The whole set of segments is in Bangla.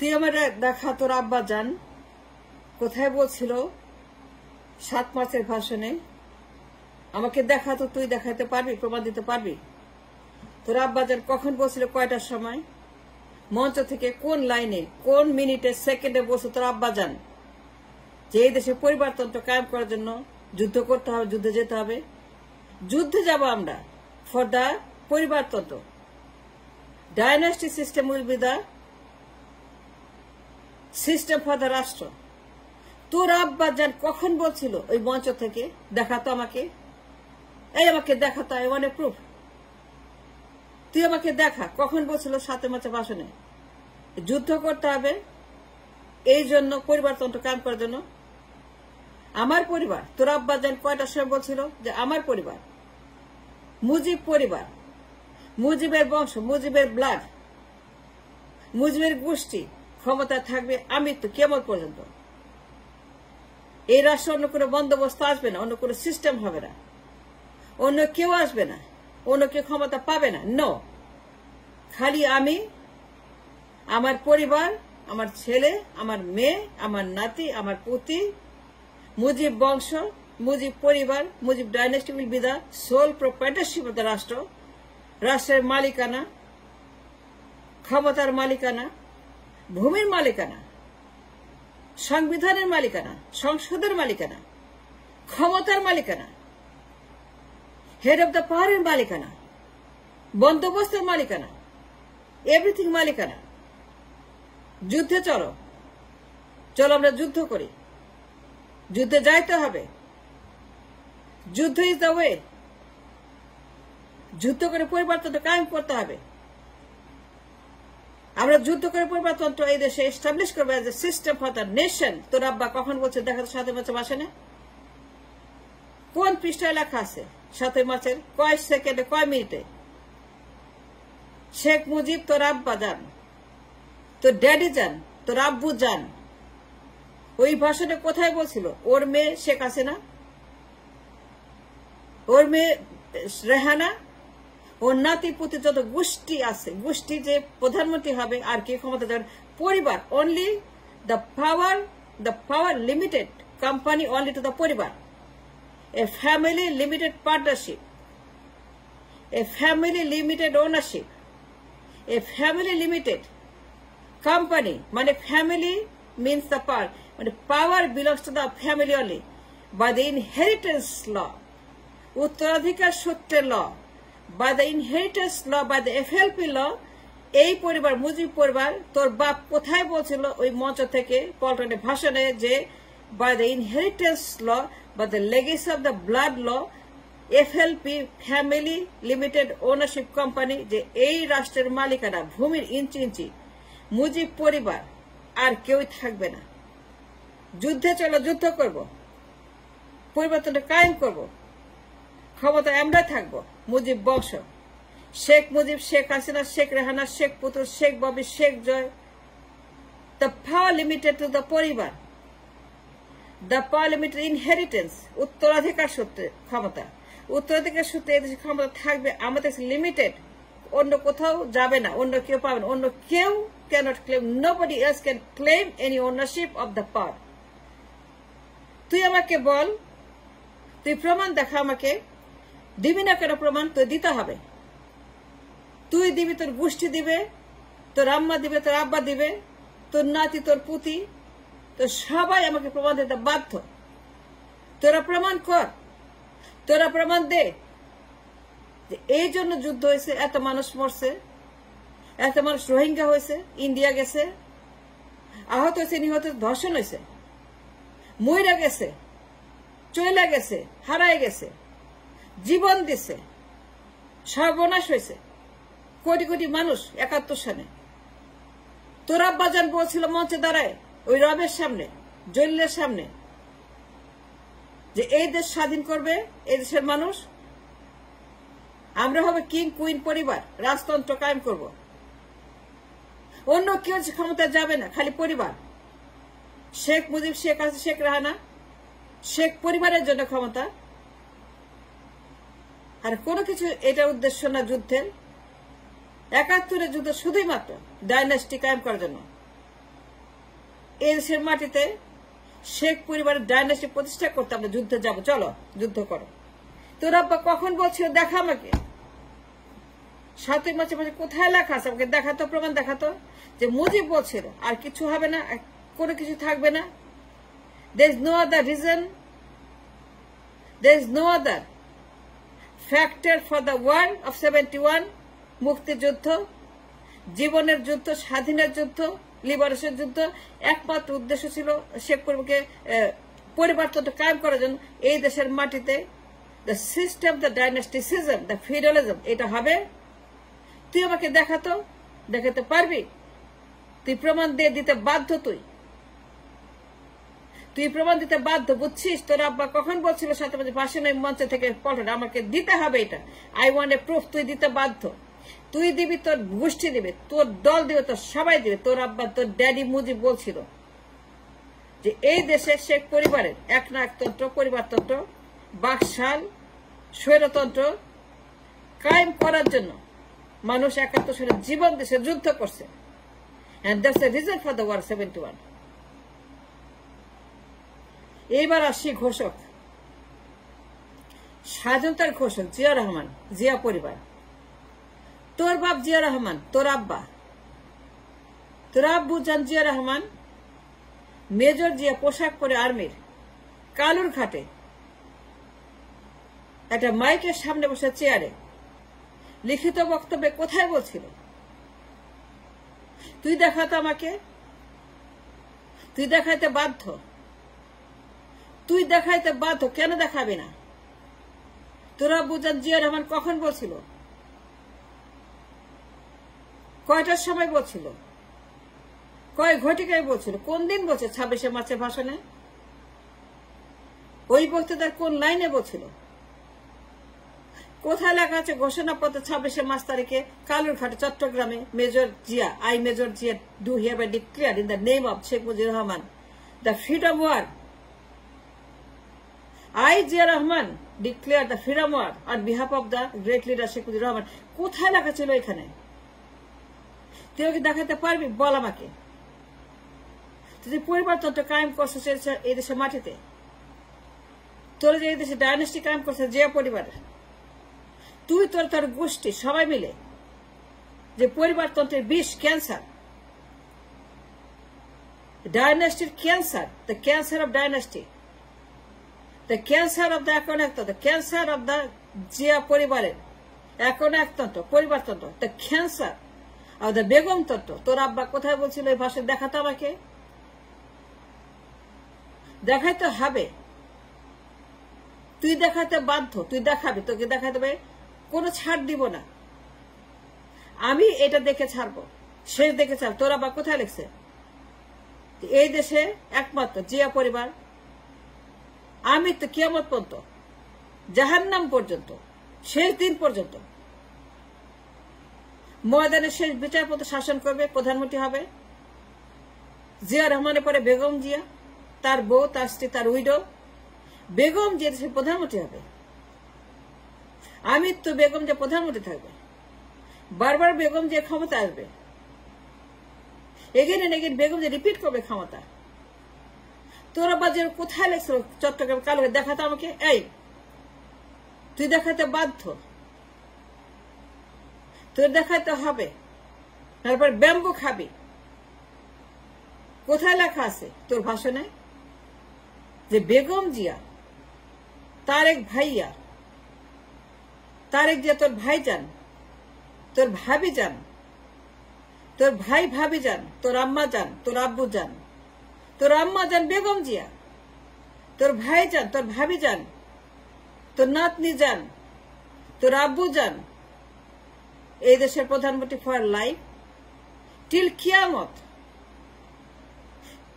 তুই আমার দেখা তোর আব্বা যান কোথায় বলছিল 7 মার্চের ভাষণে, আমাকে দেখা তো তুই দেখাতে পারবি, প্রমাণ দিতে পারবি? তোর আব্বা যান কখন বলছিল, কয়টার সময়, মঞ্চ থেকে কোন লাইনে, কোন মিনিটে, সেকেন্ডে বলছে তোর আব্বা যান যে এই দেশে পরিবারতন্ত্র কায়েম করার জন্য যুদ্ধ করতে হবে, যুদ্ধে যেতে হবে, যুদ্ধে যাব আমরা ফর দ্য পরিবারতন্ত্র। Dynasty system will be the system for the রাষ্ট্র। তোর আব্বা যান কখন বলছিল ওই মঞ্চ থেকে, দেখাতো আমাকে, এই আমাকে দেখাতো, আই ওয়ান্ট এ প্রুফ। তুই আমাকে দেখা কখন বলছিল 7 মার্চের ভাষণে যুদ্ধ করতে হবে এই জন্য, পরিবারতন্ত্র কায়েম করার জন্য। আমার পরিবার, তোর আব্বা যান কয়টার সময় বলছিল যে আমার পরিবার, মুজিব পরিবার, মুজিবের বংশ, মুজিবের ব্লাড, মুজিবের গোষ্ঠী ক্ষমতায় থাকবে আমৃত্যু কিয়ামত পর্যন্ত। এই রাষ্ট্র অন্য কোনো বন্দোবস্ত আসবে না, অন্য কোনো সিস্টেম হবে না, অন্য কেউ আসবে না, অন্য কেউ ক্ষমতা পাবে না। নো, খালি আমি, আমার পরিবার, আমার ছেলে, আমার মেয়ে, আমার নাতি, আমার পুতি, মুজিব বংশ, মুজিব পরিবার, Mujib dynasty will be the sole proprietorship of the রাষ্ট্র। রাষ্ট্রের মালিকানা, ক্ষমতার মালিকানা, ভূমির মালিকানা, সংবিধানের মালিকানা, সংসদের মালিকানা, ক্ষমতার মালিকানা, হেড অব দ্য পাওয়ারের মালিকানা, বন্দোবস্তের মালিকানা, এভরিথিং মালিকানা। যুদ্ধে চলো, চলো আমরা যুদ্ধ করি, যুদ্ধে যাইতে হবে, যুদ্ধ ইজ দ্য ওয়ে। যুদ্ধ করে পরিবারতন্ত্র কায়েম করতে হবে। আমরা যুদ্ধ করে পরিবারতন্ত্র এই দেশে এস্টাবলিশ করবো as a system for the nation. তোর আব্বা কখন বলছে দেখা তো 7 মার্চের ভাষণে? কোন পৃষ্ঠায় লেখা আছে 7 মার্চের কয় সেকেন্ডে, কয় মিনিটে? শেখ মুজিব তোর আব্বা যান, তোর ড্যাডি যান, তোর আব্বু যান, ওই ভাষণে কোথায় বলছিল ওর মেয়ে শেখ হাসিনা, ওর মেয়ে রেহানা, ওর নাতি পুতি যত গোষ্ঠী আছে, গোষ্ঠী যে প্রধানমন্ত্রী হবে আর কি ক্ষমতা যাবে, পরিবার only the power limited company only to the পরিবার, a family limited partnership, a family limited ownership, a family limited company. মানে ফ্যামিলি means the power, মানে power belongs to the family only by the inheritance law, উত্তরাধিকার সূত্রের ল, by the inheritance law, by the FLP law। এই পরিবার, মুজিব পরিবার, তোর বাপ কোথায় বলছিল ওই মঞ্চ থেকে পল্টনের ভাষণে যে by the inheritance law, by the legacy of the blood law, FLP family limited ownership company, যে এই রাষ্ট্রের মালিকানা, ভূমির ইঞ্চি ইঞ্চি মুজিব পরিবার, আর কেউই থাকবে না। যুদ্ধে চলো, যুদ্ধ করব, পরিবর্তনটা কায়েম করব, ক্ষমতা আমরা থাকবো, মুজিব বংশ, Sheikh Mujib, Sheikh Hasina, Sheikh Rehana, Sheikh Putul, Sheikh Bobby, Sheikh Joy. The power limited to the পরিবার, দ্য পাওয়ার লিমিটেড ইনহেরিটেন্স, উত্তরাধিকার সূত্রে ক্ষমতা, উত্তরাধিকার সূত্রে এদেশে ক্ষমতা থাকবে আমাদের, লিমিটেড, অন্য কোথাও যাবে না, অন্য কেউ পাবে না, অন্য কেউ cannot claim, nobody else can claim any ownership of the power। তুই আমাকে বল, তুই প্রমাণ দেখা, আমাকে দিবি না কেন প্রমাণ? তুই দিতে হবে, তুই দিবি, তোর গোষ্ঠী দিবে, তোর আম্মা দিবে, তোর আব্বা দিবে, তোর নাতি, তোর পুতি, তো সবাই আমাকে প্রমাণ দিতে বাধ্য। তোরা প্রমাণ কর, তোরা প্রমাণ দে যে এই জন্য যুদ্ধ হয়েছে, এত মানুষ মরছে, এত মানুষ রোহিঙ্গা হয়েছে, ইন্ডিয়া গেছে, আহত হয়েছে, নিহত, ধর্ষণ হয়েছে, মইরা গেছে, চলে গেছে, হারায় গেছে, জীবন দিছে, সর্বনাশ হয়েছে কোটি কোটি মানুষ 71 সালে। তোর আব্বা যান বলছিল মঞ্চে দাঁড়ায় ওই রবের সামনে, জলিলের সামনে, যে এই দেশ স্বাধীন করবে এই দেশের মানুষ, আমরা হবে কিং কুইন পরিবার, রাজতন্ত্র কায়েম করব, অন্য কেউ ক্ষমতা যাবে না, খালি পরিবার। শেখ মুজিব, শেখ হাসিনা, শেখ রেহানা, শেখ পরিবারের জন্য ক্ষমতা, আর কোনো কিছু এটা উদ্দেশ্য না যুদ্ধের। 71-এর যুদ্ধ শুধুই মাত্র ডাইনাস্টি কায়েম করার জন্য। এই দেশের মাটিতে শেখ পরিবারের ডাইনাস্টি প্রতিষ্ঠা করতে আমরা যুদ্ধে যাব, চলো যুদ্ধ করো। তোর আব্বা কখন বলছিল দেখা আমাকে? 7 মাসে কোথায় লেখা আছে? আমাকে দেখাতো, প্রমাণ দেখাতো যে মুজিব বলছিল আর কিছু হবে না, কোনো কিছু থাকবে না। there is no other reason, there is no other factor for the war of 71, মুক্তিযুদ্ধ, জীবনের যুদ্ধ, স্বাধীনের যুদ্ধ, লিবারেশন যুদ্ধ। একমাত্র উদ্দেশ্য ছিল শেখ পরিবারকে পরিবর্তন কায়েম করার জন্য এই দেশের মাটিতে the system, the dynasticism, the feudalism এটা হবে। তুই আমাকে দেখাতে পারবি? তুই প্রমাণ দিয়ে দিতে বাধ্য, তুই প্রমাণ দিতে বাধ্য, বুঝছিস? তোর আব্বা কখন বলছিল 7 মাসে ভাষণের মঞ্চ থেকে পল্টন আমাকে দিতে হবে এটা, আই ওয়ান্ট এ প্রুফ। তুই দিতে বাধ্য, তুই দিবি, তোর গোষ্ঠী দিবে, তোর দল দিবে, তোর সবাই দিবে। তোর আব্বা, তোর ড্যাডি মুজিব বলছিল যে এই দেশে শেখ পরিবারের একনায়কতন্ত্র, পরিবারতন্ত্র, বাকশাল, স্বৈরতন্ত্র কায়েম করার জন্য মানুষ 71 সালে জীবন দেশে যুদ্ধ করছে। and that's the reason for the war 71. এইবার আসি ঘোষক, স্বাধীনতার ঘোষক জিয়া রহমান, জিয়া পরিবার। তোর বাপ জিয়া রহমান, তোর আব্বু জান জিয়া রহমান মেজর জিয়া পোশাক পরে আর্মির কালুর ঘাটে একটা মাইকের সামনে বসে চেয়ারে লিখিত বক্তব্যে কোথায় বলছিল, তুই দেখাতো আমাকে, তুই দেখাইতে বাধ্য, কেন দেখাবি না? তোর আব্বু জান জিয়া রহমান কখন বলছিল, কয়টার সময় বলছিল, কয় ঘটিকায় বলছিল, কোন দিন বলছে? 26 মার্চের ভাষণে। ওই বক্তৃতার কোন লাইনে বলছিল? কোথায় লেখা আছে ঘোষণাপত্র 26 মার্চ তারিখে কালুরঘাটে চট্টগ্রামে major Zia, I Major Jia do hereby declare in the name of Sheikh Mujibur Rahman the freedom war. I Jia Rahman declare the freedom war on behalf of the great leader Sheikh Mujibur Rahman. কোথায় লেখা ছিল এখানে? তুই ওকে দেখাতে পারবি? বল আমাকে। তুই পরিবারতন্ত্র কায়েম করছিস এই দেশের মাটিতে, তোর যে এই দেশে ডাইনাস্টি কায়েম করছে জিয়া পরিবার, তুই তোর গোষ্ঠী সবাই মিলে যে পরিবারতন্ত্রের বিষ, ক্যান্সার, ডাইনাস্টির cancer, the cancer of dynasty, the cancer of the একনায়কতন্ত্র, the cancer of the Zia পরিবারের একনায়কতন্ত্র, পরিবারতন্ত্র, the cancer of the Begum তন্ত্র। তোর আব্বা কোথায় বলছিল এই ভাষা? দেখাতো আমাকে, দেখাইতে হবে, তুই দেখাতে বাধ্য, তুই দেখাবি, তোকে দেখাতে হবে, কোনো ছাড় দিব না। আমি এটা দেখে ছাড়বো, শেষ দেখে ছাড়ব। তোর আবার কোথায় লিখছে এই দেশে একমাত্র জিয়া পরিবার, আমি তো কিয়ামত পর্যন্ত, জাহান্নাম পর্যন্ত, শেষ দিন পর্যন্ত ময়দানের শেষ বিচার পর্যন্ত শাসন করবে, প্রধানমন্ত্রী হবে। জিয়া রহমানের পরে বেগম জিয়া, তার বউ, তার স্ত্রী, তার উইডো বেগম জিয়া দেশের প্রধানমন্ত্রী হবে। আমি তো বেগম যে প্রধানমন্ত্রী থাকবে, বারবার বেগম যে ক্ষমতা আসবে, এগেন এন্ড এগেন বেগম যে রিপিট করবে ক্ষমতা। তোরা বাজে কোথায় লেখছিল চট্টগ্রাম কালো? দেখাতো আমাকে, এই তুই দেখাতে বাধ্য, তোর দেখাতে হবে, তারপর ব্যাম্বু খাবি। কোথায় লেখা আছে তোর ভাষণে যে বেগম জিয়া, তারেক ভাইয়া, তারেক জিয়া তোর ভাই যান, তোর ভাবি যান, তোর ভাই ভাবি যান, তোর আম্মা যান, তোর আব্বু যান, তোর আম্মা যান বেগম জিয়া, তোর ভাই যান, তোর ভাবি যান, তোর নাতনি যান, তোর আব্বু যান এই দেশের প্রধানমন্ত্রী ফর লাইফ টিল কিয়ামত।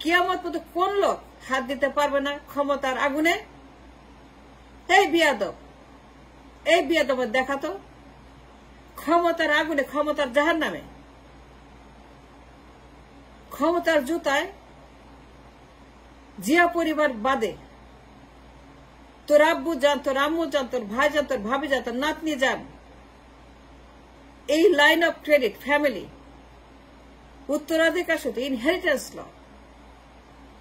কিয়ামত পর্যন্ত কোন লোক হাত দিতে পারবে না ক্ষমতার আগুনে। এই বিয়াদব দেখাতো ক্ষমতার আগুনে, ক্ষমতার জাহান্নামে, ক্ষমতার জুতায় জিয়া পরিবার বাদে তোর আব্বু যান, তোর আম্মু যান, তোর ভাই যান, তোর ভাবি যান, তোর নাতনি যান। এই লাইন অফ ক্রেডিট ফ্যামিলি উত্তরাধিকার সূত্রে inheritance law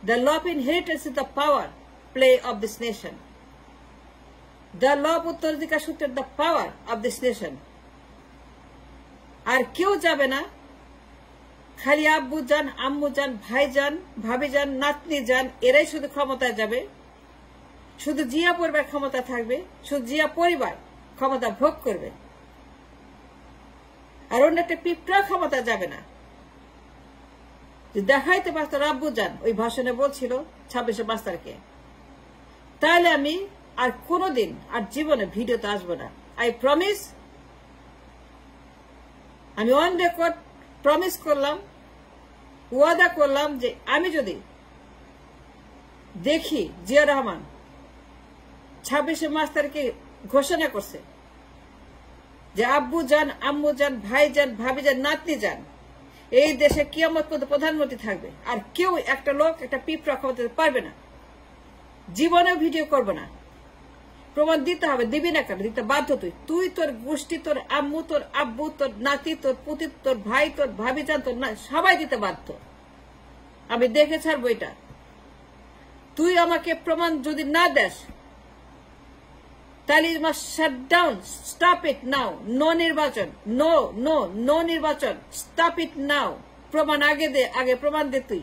The law of inheritance is the power play of this nation. The law of উত্তরাধিকার সূত্রের the power of this nation. আর কেউ যাবে না, খালি আব্বু যান, আম্মু যান, ভাই যান, ভাবি যান, নাতনি যান, এরাই শুধু ক্ষমতায় যাবে। শুধু জিয়া পরিবার ক্ষমতা থাকবে, শুধু জিয়া পরিবার ক্ষমতা ভোগ করবে, আর অন্য একটা পিঁপড়া ক্ষমতা যাবে না। দেখাইতে পারত আব্বু যান ওই ভাষণে বলছিল 26 তারিখে, তাহলে আমি আর কোনোদিন আর জীবনে ভিডিওতে আসবো না। আই প্রমিস, আমি অন রেকর্ড প্রমিস করলাম, ওয়াদা করলাম যে আমি যদি দেখি জিয়া রহমান 26 তারিখে ঘোষণা করছে যে আব্বু যান, আম্মু যান, ভাই যান, ভাবি যান, নাতনি যান, এই দেশে কিয়ামত পর্যন্ত প্রধানমন্ত্রী থাকবে, আর কেউ একটা লোক একটা পিঁপড়া ক্ষমতা পারবে না। জীবনেও ভিডিও করবে না। প্রমাণ দিতে হবে, দিবি না কেন? দিতে বাধ্য তুই তোর গোষ্ঠী, তোর আম্মু, তোর আব্বু, তোর নাতি, তোর পুতি, তোর ভাই, তোর ভাবি যান, তোর না, সবাই দিতে বাধ্য। আমি দেখে ছাড়বো এটা। তুই আমাকে প্রমাণ যদি না দেস, তাহলে shut down, stop it now. No নির্বাচন, নো নো নো নির্বাচন, স্টপ ইট নাও। প্রমাণ আগে দে, আগে প্রমাণ দে তুই।